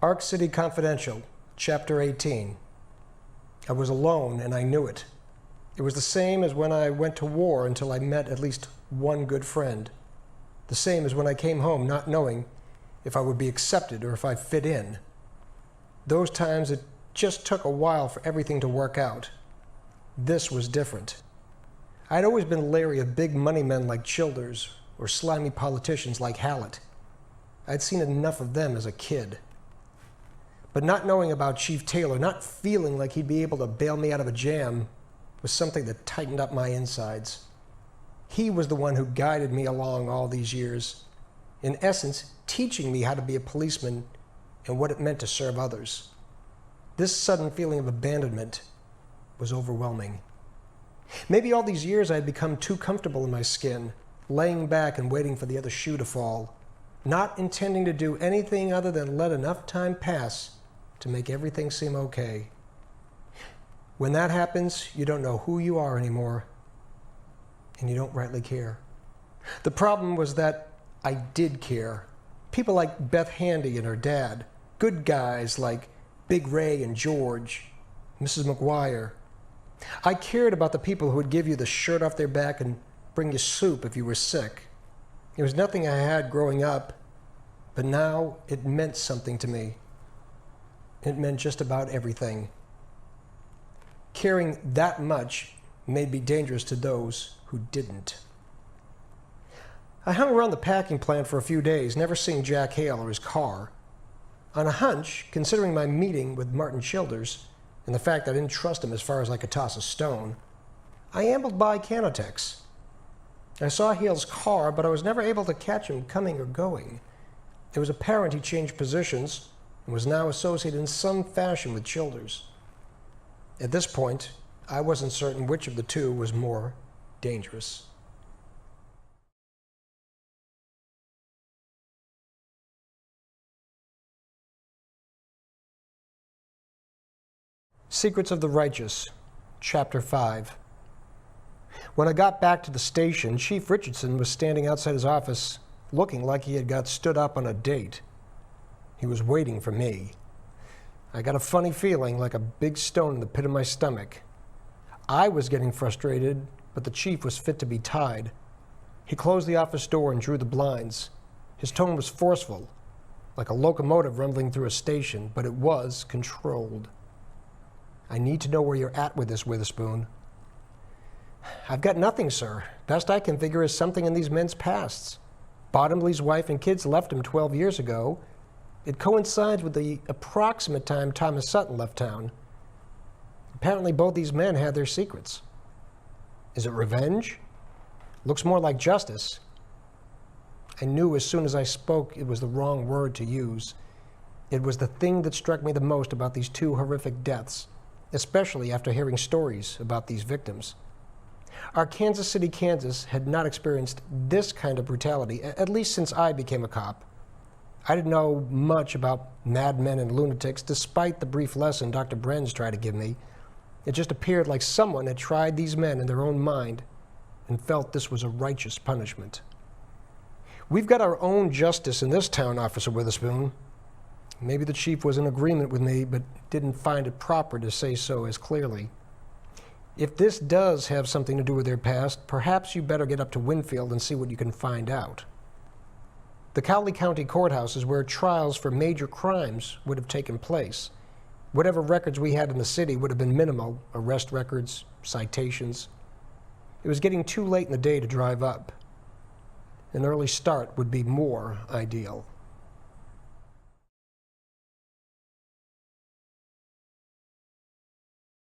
Ark City Confidential, Chapter 18. I was alone, and I knew it. It was the same as when I went to war until I met at least one good friend. The same as when I came home not knowing if I would be accepted or if I fit in. Those times it just took a while for everything to work out. This was different. I'd always been leery of big money men like Childers or slimy politicians like Hallett. I'd seen enough of them as a kid. But not knowing about Chief Taylor, not feeling like he'd be able to bail me out of a jam, was something that tightened up my insides. He was the one who guided me along all these years, in essence, teaching me how to be a policeman and what it meant to serve others. This sudden feeling of abandonment was overwhelming. Maybe all these years I had become too comfortable in my skin, laying back and waiting for the other shoe to fall, not intending to do anything other than let enough time pass to make everything seem okay. When that happens, you don't know who you are anymore, and you don't rightly care. The problem was that I did care. People like Beth Handy and her dad, good guys like Big Ray and George, Mrs. McGuire. I cared about the people who would give you the shirt off their back and bring you soup if you were sick. It was nothing I had growing up, but now it meant something to me. It meant just about everything. Caring that much made me dangerous to those who didn't. I hung around the packing plant for a few days, never seeing Jack Hale or his car. On a hunch, considering my meeting with Martin Childers and the fact that I didn't trust him as far as I could toss a stone, I ambled by Canotex. I saw Hale's car, but I was never able to catch him coming or going. It was apparent he changed positions and was now associated in some fashion with Childers. At this point, I wasn't certain which of the two was more dangerous. Secrets of the Righteous, Chapter 5. When I got back to the station, Chief Richardson was standing outside his office looking like he had got stood up on a date. He was waiting for me. I got a funny feeling, like a big stone in the pit of my stomach. I was getting frustrated, but the chief was fit to be tied. He closed the office door and drew the blinds. His tone was forceful, like a locomotive rumbling through a station, but it was controlled. I need to know where you're at with this, Witherspoon. I've got nothing, sir. Best I can figure is something in these men's pasts. Bottomley's wife and kids left him 12 years ago. It coincides with the approximate time Thomas Sutton left town. Apparently both these men had their secrets. Is it revenge? Looks more like justice. I knew as soon as I spoke it was the wrong word to use. It was the thing that struck me the most about these two horrific deaths, especially after hearing stories about these victims. Our Kansas City, Kansas had not experienced this kind of brutality, at least since I became a cop. I didn't know much about madmen and lunatics, despite the brief lesson Dr. Brenz tried to give me. It just appeared like someone had tried these men in their own mind and felt this was a righteous punishment. We've got our own justice in this town, Officer Witherspoon. Maybe the chief was in agreement with me, but didn't find it proper to say so as clearly. If this does have something to do with their past, perhaps you better get up to Winfield and see what you can find out. The Cowley County Courthouse is where trials for major crimes would have taken place. Whatever records we had in the city would have been minimal: arrest records, citations. It was getting too late in the day to drive up. An early start would be more ideal.